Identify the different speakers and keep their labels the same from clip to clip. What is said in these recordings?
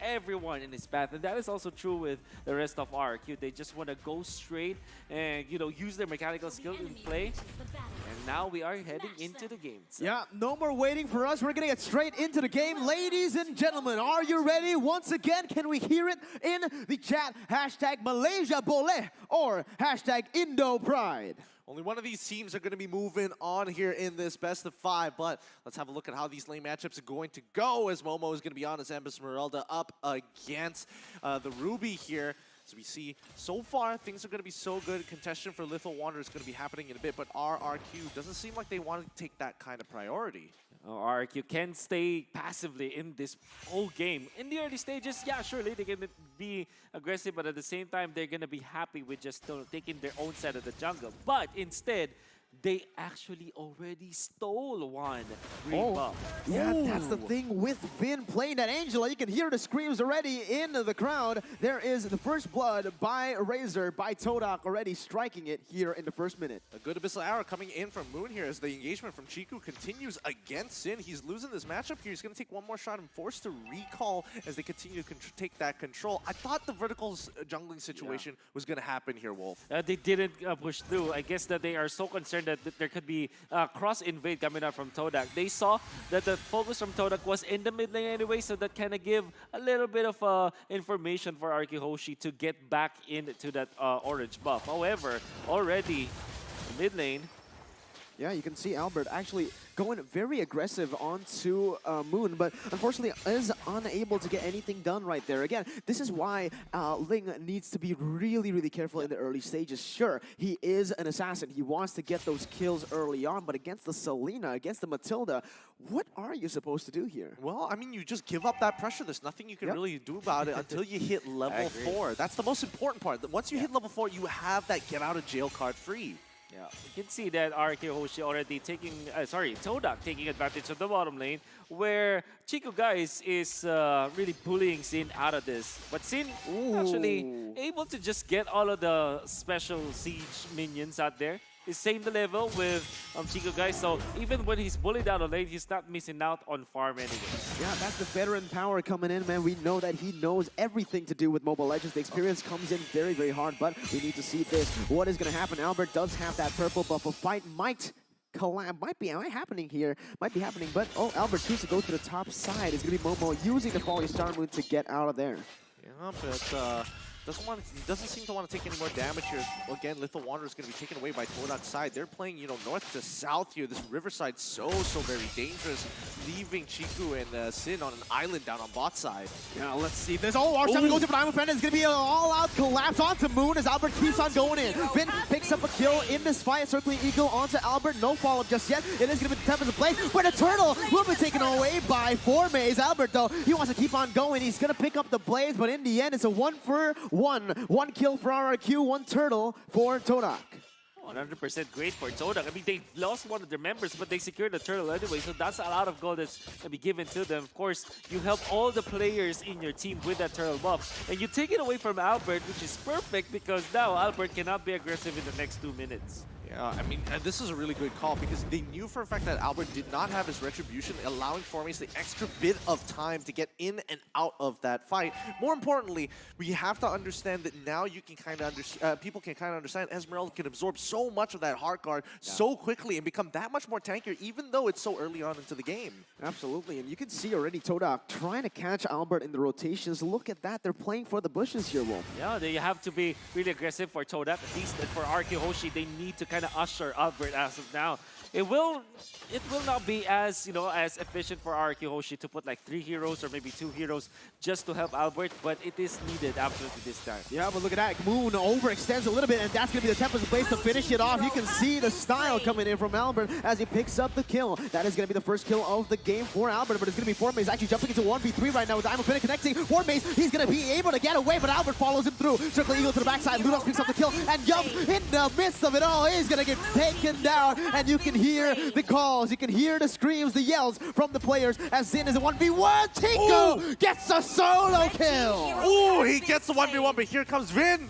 Speaker 1: everyone in his path. And that is also true with the rest of RRQ. They just want to go straight and, use their mechanical skill in play. And now we are heading into the game. So.
Speaker 2: Yeah, no more waiting for us. We're going to get straight into the game. Ladies and gentlemen, are you ready? Once again, can we hear it in the chat? Hashtag Malaysia Bole or hashtag Indo Pride.
Speaker 3: Only one of these teams are going to be moving on here in this best of 5, but let's have a look at how these lane matchups are going to go as Momo is going to be on as Esmeralda up against the Ruby here. So we see, so far, things are going to be so good. Contention for Little Wander is going to be happening in a bit, but RRQ doesn't seem like they want to take that kind of priority.
Speaker 1: RRQ can stay passively in this whole game. In the early stages, yeah, surely they can be aggressive, but at the same time, they're going to be happy with just taking their own side of the jungle. But instead, they actually already stole one green buff.
Speaker 2: Yeah, that's the thing with Finn playing that Angela. You can hear the screams already in the crowd. There is the first blood by Razor, by TODAK, already striking it here in the first minute.
Speaker 3: A good Abyssal Arrow coming in from Moon here as the engagement from Chiku continues against Sin. He's losing this matchup here. He's going to take one more shot and forced to recall as they continue to take that control. I thought the vertical jungling situation was going to happen here, Wolf.
Speaker 1: They didn't push through. I guess that they are so concerned that there could be cross-invade coming out from TODAK. They saw that the focus from TODAK was in the mid lane anyway, so that kind of give a little bit of information for RRQ HOSHI to get back into that orange buff. However, already mid lane.
Speaker 2: Yeah, you can see Albert actually going very aggressive onto Moon, but unfortunately is unable to get anything done right there. Again, this is why Ling needs to be really, really careful in the early stages. Sure, he is an assassin. He wants to get those kills early on, but against the Selena, against the Matilda, what are you supposed to do here?
Speaker 3: Well, I mean, you just give up that pressure. There's nothing you can really do about it until you hit level 4. That's the most important part. Once you hit level 4, you have that get out of jail card free.
Speaker 1: Yeah, you can see that RRQ HOSHI already taking, TODAK taking advantage of the bottom lane, where Chico guys is really bullying Sin out of this. But Sin actually able to just get all of the special siege minions out there. He's same the level with Chico guys, so even when he's bullied out of lane, he's not missing out on farm anyway.
Speaker 2: Yeah, that's the veteran power coming in, man. We know that he knows everything to do with Mobile Legends. The experience comes in very, very hard, but we need to see this. What is going to happen? Albert does have that purple buff. A fight might be happening here. Might be happening, but Albert chooses to go to the top side. It's going to be Momo using the Falling Star Moon to get out of there.
Speaker 3: Yeah, but doesn't seem to want to take any more damage here. Again, Little Wanderer is going to be taken away by TODAK's side. They're playing, north to south here. This Riverside so very dangerous, leaving Chiku and Sin on an island down on bot side.
Speaker 2: Yeah, let's see this. Arch time goes to Diamond Friend. It's going to be an all-out collapse onto Moon as Albert keeps on going in. Finn picks up a kill in this fight. Circling Eagle onto Albert. No follow-up just yet. It is going to be the Tempest of Play, where the Turtle will be taken away by 4Maze. Albert, though, he wants to keep on going. He's going to pick up the Blaze, but in the end, it's a 1-for-1. One kill for RRQ, one turtle for TODAK.
Speaker 1: 100% great for TODAK. I mean, they lost one of their members, but they secured the turtle anyway, so that's a lot of gold that's going to be given to them. Of course, you help all the players in your team with that turtle buff, and you take it away from Albert, which is perfect because now Albert cannot be aggressive in the next 2 minutes.
Speaker 3: Yeah, I mean, this is a really good call because they knew for a fact that Albert did not have his retribution, allowing 4Maze the extra bit of time to get in and out of that fight. More importantly, we have to understand that now you can kind of people can kind of understand Esmeralda can absorb so much of that heart guard so quickly and become that much more tankier, even though it's so early on into the game.
Speaker 2: Absolutely, and you can see already TODAK trying to catch Albert in the rotations. Look at that, they're playing for the bushes here, Wolf.
Speaker 1: Yeah, they have to be really aggressive for TODAK, at least for RRQ HOSHI, they need to kind of usher Albert as of now. It will not be as as efficient for RRQ HOSHI to put like 3 heroes or maybe 2 heroes just to help Albert, but it is needed absolutely this time.
Speaker 2: Yeah, but look at that. Moon overextends a little bit, and that's going to be the Tempest place to finish it off. You can see the style coming in from Albert as he picks up the kill. That is going to be the first kill of the game for Albert, but it's going to be 4Maze actually jumping into 1v3 right now with Diamond Finna connecting. 4Maze, he's going to be able to get away, but Albert follows him through. Circle Eagle to the backside. Ludos picks up the kill and jumps in the midst of it all. He's going to get taken down, and you can hear the calls, you can hear the screams, the yells from the players as Zin is a 1v1. Tinko gets a solo kill.
Speaker 3: Ooh, he gets the 1v1, but here comes Vin.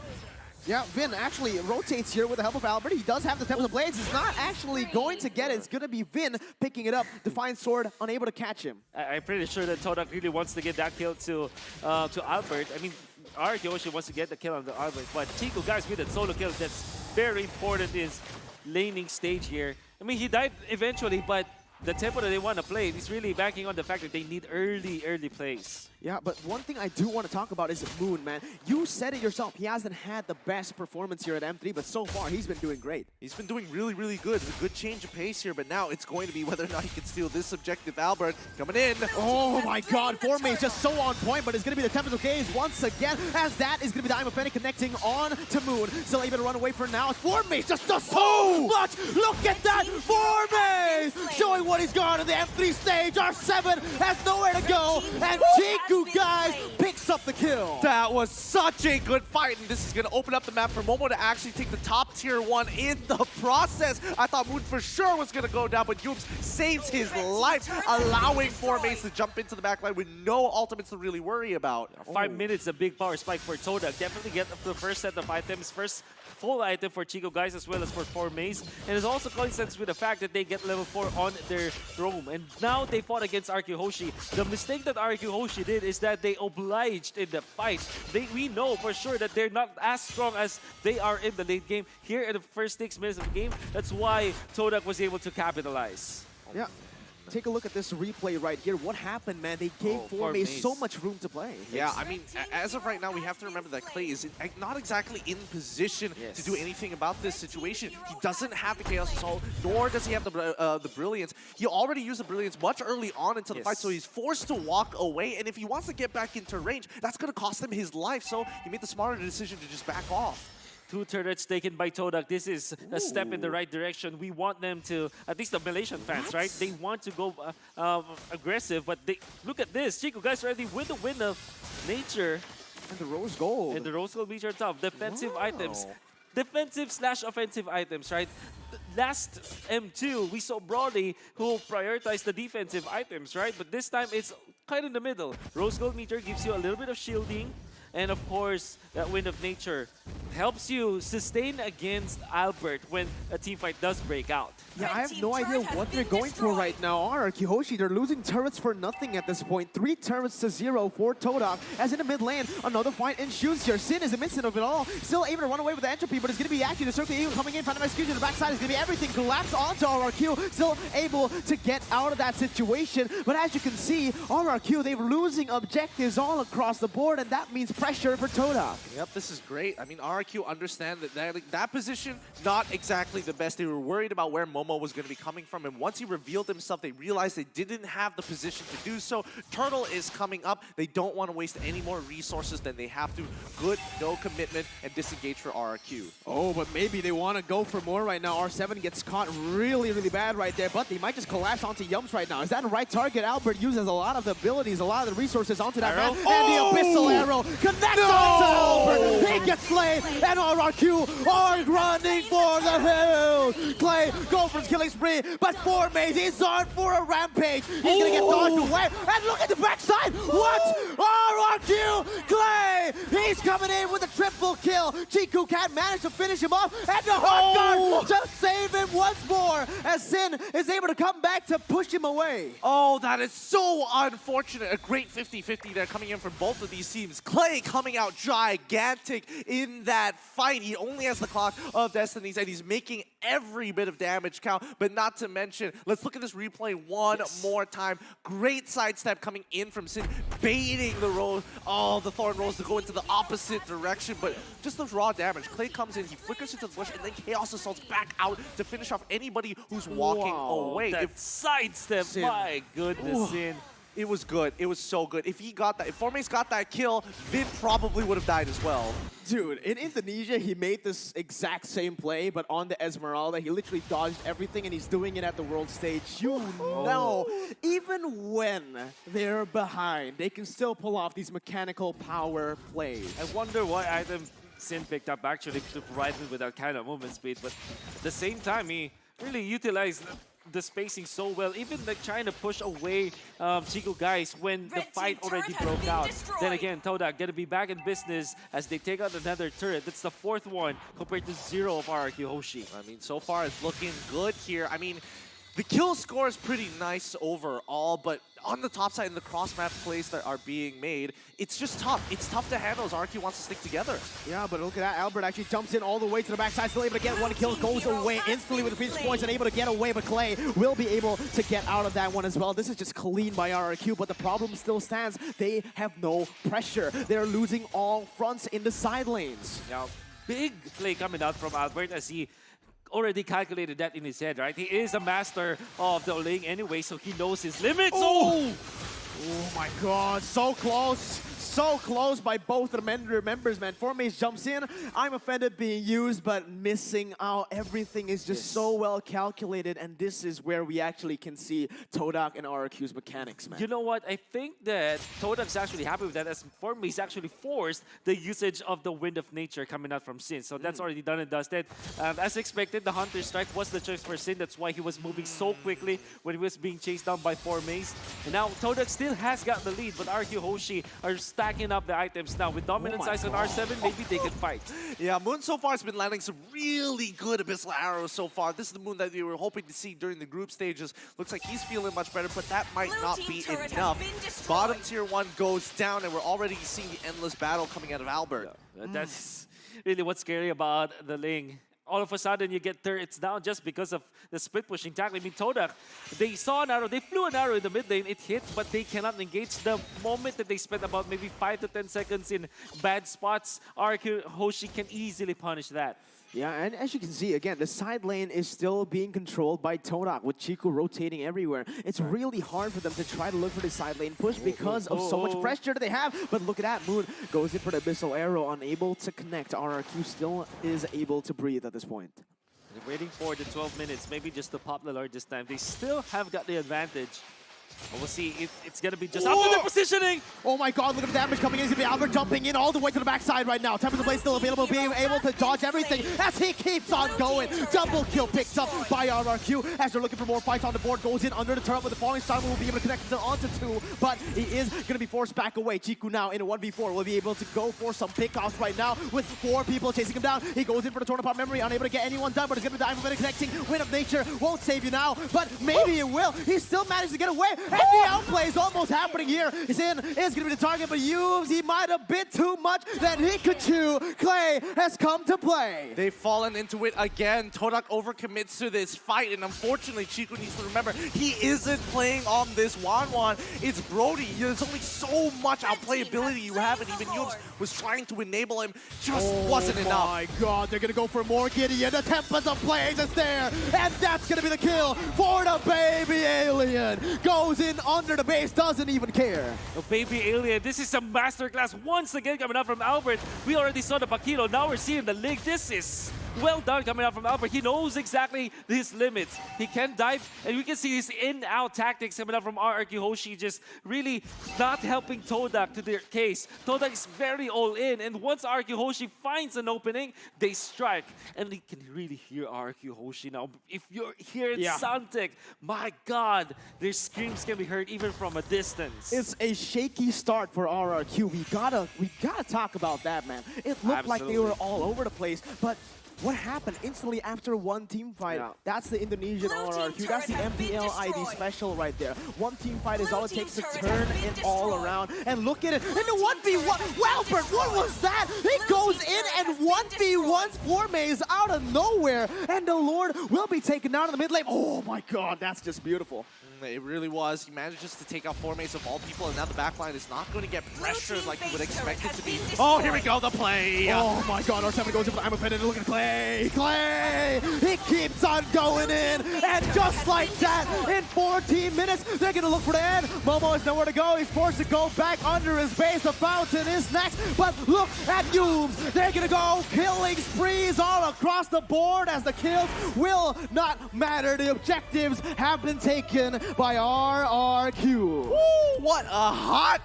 Speaker 2: Yeah, Vin actually rotates here with the help of Albert. He does have the Tempest of Blades. He's not actually going to get it. It's going to be Vin picking it up. Defiant Sword unable to catch him.
Speaker 1: I'm pretty sure that TODAK really wants to get that kill to Albert. I mean, RRQ HOSHI wants to get the kill on the Albert, but Chico, guys, with that solo kill, that's very important in his laning stage here. I mean, he died eventually, but the tempo that they want to play is really backing on the fact that they need early plays.
Speaker 2: Yeah, but one thing I do want to talk about is Moon, man. You said it yourself. He hasn't had the best performance here at M3, but so far he's been doing great.
Speaker 3: He's been doing really good. It's a good change of pace here, but now it's going to be whether or not he can steal this objective. Albert coming in.
Speaker 2: Oh my god, Forme is just so on point, but it's going to be the Tempest of Gaze once again, as that is going to be the Eye of Fennec connecting on to Moon. Still able to run away for now. Forme just does so much! Look at that! Forme! Showing what he's got in the M3 stage. R7 has nowhere to go, and Chiku, guys, picks up the kill.
Speaker 3: That was such a good fight, and this is going to open up the map for Momo to actually take the top tier 1 in the process. I thought Moon for sure was going to go down, but Yoops saves his life, allowing 4Mace to jump into the backline with no ultimates to really worry about.
Speaker 1: 5 minutes, a big power spike for TODAK. Definitely get the first set of items, first full item for Chico, guys, as well as for 4Mace. And it's also coincidence with the fact that they get level 4 on their roam. And now they fought against RRQ HOSHI. The mistake that RRQ HOSHI did is that they obliged in the fight. We know for sure that they're not as strong as they are in the late game. Here in the first 6 minutes of the game, that's why TODAK was able to capitalize.
Speaker 2: Yeah. Take a look at this replay right here. What happened, man? They gave Forme so much room to play.
Speaker 3: Yeah, I mean, as of right now, we have to remember that Clay is not exactly in position to do anything about this situation. He doesn't have the Chaos Assault, nor does he have the Brilliance. He already used the Brilliance much early on into the fight, so he's forced to walk away. And if he wants to get back into range, that's going to cost him his life. So he made the smarter decision to just back off.
Speaker 1: 2 turrets taken by TODAK. This is a step in the right direction. We want them to, at least the Malaysian fans, right? They want to go aggressive, but they look at this. Chico, guys, already with the win of nature.
Speaker 2: And the Rose Gold.
Speaker 1: And the Rose Gold beach are tough. Defensive items. Defensive/offensive items, right? Last M2, we saw Broly who prioritized the defensive items, right? But this time, it's kind of in the middle. Rose Gold meter gives you a little bit of shielding. And of course, that Wind of Nature helps you sustain against Albert when a team fight does break out.
Speaker 2: Yeah, I have no idea what they're going for right now. RRQ HOSHI, they're losing turrets for nothing at this point. 3 turrets to 0 for TODAK. As in the mid lane, another fight ensues here. Sin is the midst of it all. Still able to run away with the entropy, but it's going to be actually the Circle Eagle coming in. Phantom Execution on the backside is going to be everything collapse onto RRQ. Still able to get out of that situation. But as you can see, RRQ, they're losing objectives all across the board, and that means pressure for TODAK.
Speaker 3: Yep, this is great. I mean, RRQ understand that position, not exactly the best. They were worried about where Momo was going to be coming from, and once he revealed himself, they realized they didn't have the position to do so. Turtle is coming up. They don't want to waste any more resources than they have to. Good, no commitment, and disengage for RRQ.
Speaker 2: Oh, but maybe they want to go for more right now. R7 gets caught really bad right there, but they might just collapse onto Yums right now. Is that the right target? Albert uses a lot of the abilities, a lot of the resources onto that man, and the Abyssal Arrow connects onto Albert. He gets slain, and RRQ are running for the hills. Clay go for his killing spree, but 4Mace, he's on for a rampage. He's gonna get dodged away, and look at the backside. What? RRQ Clay, he's coming in with a triple kill. Chiku can't manage to finish him off, and the hot guard just save him once more, as Sin is able to come back to push him away.
Speaker 3: Oh, that is so unfortunate. A great 50-50 there coming in from both of these teams. Clay coming out gigantic in that fight. He only has the Clock of Destinies, and he's making every bit of damage count, but not to mention, let's look at this replay one more time. Great sidestep coming in from Sin, baiting the rose, the Thorn Rolls to go into the opposite direction, but just the raw damage. Clay comes in, he flickers into the bush, and then Chaos Assaults back out to finish off anybody who's walking away.
Speaker 1: That sidestep,
Speaker 2: Sin.
Speaker 1: my goodness, Sin.
Speaker 3: It was good. It was so good. If he got that, if 4Mace got that kill, Vin probably would have died as well.
Speaker 2: Dude, in Indonesia, he made this exact same play, but on the Esmeralda, he literally dodged everything, and he's doing it at the world stage. You know, even when they're behind, they can still pull off these mechanical power plays.
Speaker 1: I wonder what item Sin picked up actually to provide him with that kind of movement speed, but at the same time, he really utilized the spacing so well, even like trying to push away Chico guys when the fight already broke out. Then again, TODAK gonna be back in business as they take out another turret. That's the 4th one compared to 0 of RRQ HOSHI.
Speaker 3: I mean, so far it's looking good here. I mean, the kill score is pretty nice overall, but on the top side in the cross-map plays that are being made, it's just tough. It's tough to handle as RRQ wants to stick together.
Speaker 2: Yeah, but look at that. Albert actually jumps in all the way to the backside, still able to get one kill, goes away instantly with the previous points and able to get away, but Clay will be able to get out of that one as well. This is just clean by RRQ, but the problem still stands. They have no pressure. They're losing all fronts in the side lanes.
Speaker 1: Now, big play coming out from Albert as he already calculated that in his head, right? He is a master of the Oling anyway, so he knows his limits.
Speaker 2: Oh! Oh my god, so close. So close by both the members, man. Formace jumps in. I'm offended being used, but missing out. Everything is just so well calculated, and this is where we actually can see TODAK and RRQ's mechanics, man.
Speaker 1: You know what? I think that TODAK's actually happy with that, as Formace actually forced the usage of the Wind of Nature coming out from Sin. So that's already done and dusted. As expected, the Hunter Strike was the choice for Sin. That's why he was moving so quickly when he was being chased down by Formace. And now TODAK still has got the lead, but RRQ HOSHI are stacking up the items now. With Dominant Size on R7, maybe they can fight.
Speaker 3: Yeah, Moon so far has been landing some really good Abyssal arrows so far. This is the Moon that we were hoping to see during the group stages. Looks like he's feeling much better, but that might not be enough. Bottom tier 1 goes down, and we're already seeing the endless battle coming out of Albert.
Speaker 1: Yeah, that's really what's scary about the Ling. All of a sudden, you get turrets down just because of the split pushing tackle. I mean, TODAK, they saw an arrow, they flew an arrow in the mid lane, it hit, but they cannot engage. The moment that they spent about maybe 5 to 10 seconds in bad spots, RRQ HOSHI can easily punish that.
Speaker 2: Yeah, and as you can see, again, the side lane is still being controlled by TODAK with Chico rotating everywhere. It's really hard for them to try to look for the side lane push because of so much pressure that they have. But look at that, Moon goes in for the Abyssal Arrow, unable to connect. RRQ still is able to breathe at this point.
Speaker 1: They're waiting for the 12 minutes, maybe just to pop the Lord this time. They still have got the advantage. But we'll see if it's going to be just after the positioning.
Speaker 2: Oh my god, look at the damage coming in. It's going to be Albert jumping in all the way to the backside right now. Tempest of Blade still available, being able to dodge everything as he keeps on going. Double kill picked up by RRQ as they're looking for more fights on the board. Goes in under the turret with the falling star. Will be able to connect it onto 2, but he is going to be forced back away. Chiku now in a 1v4 will be able to go for some pickoffs right now with 4 people chasing him down. He goes in for the Torn Apart Memory, unable to get anyone done, but it's going to be the Ivan connecting. Wind of Nature won't save you now, but maybe it will. He still managed to get away, and the outplay is almost happening here. Sin is going to be the target, but Yubes, he might have bit too much that he could chew. Clay has come to play.
Speaker 3: They've fallen into it again. TODAK overcommits to this fight, and unfortunately, Chico needs to remember, he isn't playing on this Wanwan. It's Brody. There's only so much outplayability you have, and even Yubes was trying to enable him. Just wasn't enough.
Speaker 2: Oh my god, they're going to go for more Gideon. The Tempest of Blaze is there, and that's going to be the kill for the baby alien. Goes in under the base, doesn't even care.
Speaker 1: Oh, baby alien, this is a masterclass once again coming out from Albert. We already saw the Pakilo, now we're seeing the Lig. This is well done coming out from Albert. He knows exactly his limits. He can dive, and we can see his in-out tactics coming out from RRQ HOSHI, just really not helping TODAK to their case. TODAK is very all in, and once RRQ HOSHI finds an opening, they strike. And you can really hear RRQ HOSHI now. If you're here in Suntec, my God, their screams can be heard even from a distance.
Speaker 2: It's a shaky start for RRQ. We gotta talk about that, man. It looked like they were all over the place, but what happened instantly after one team fight? Yeah. That's the Indonesian RRQ. That's the MDL ID special right there. One team fight is all it takes to turn it all around. And look at it. In the 1v1, Walbert, what was that? He goes in and 1v1s Formace out of nowhere. And the Lord will be taken down in the mid lane. Oh my god, that's just beautiful.
Speaker 3: It really was. He manages to take out Formace of all people, and now the backline is not going to get pressured like you would expect it to be. Oh, here we go, the play!
Speaker 2: Oh my god, R7 goes in for the I'm offended. Look at Clay! Clay! He keeps on going in, and just like that, in 14 minutes, they're going to look for the end. Momo has nowhere to go. He's forced to go back under his base. The fountain is next, but look at Yubes. They're going to go killing sprees all across the board as the kills will not matter. The objectives have been taken by RRQ.
Speaker 3: Woo, what a hot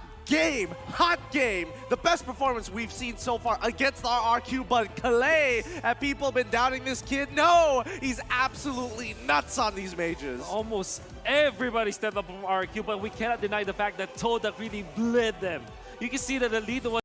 Speaker 3: hot game. The best performance we've seen so far against RRQ, but Calais, have people been doubting this kid? No, he's absolutely nuts on these mages.
Speaker 1: Almost everybody stepped up from RRQ, but we cannot deny the fact that TODAK really bled them. You can see that the lead was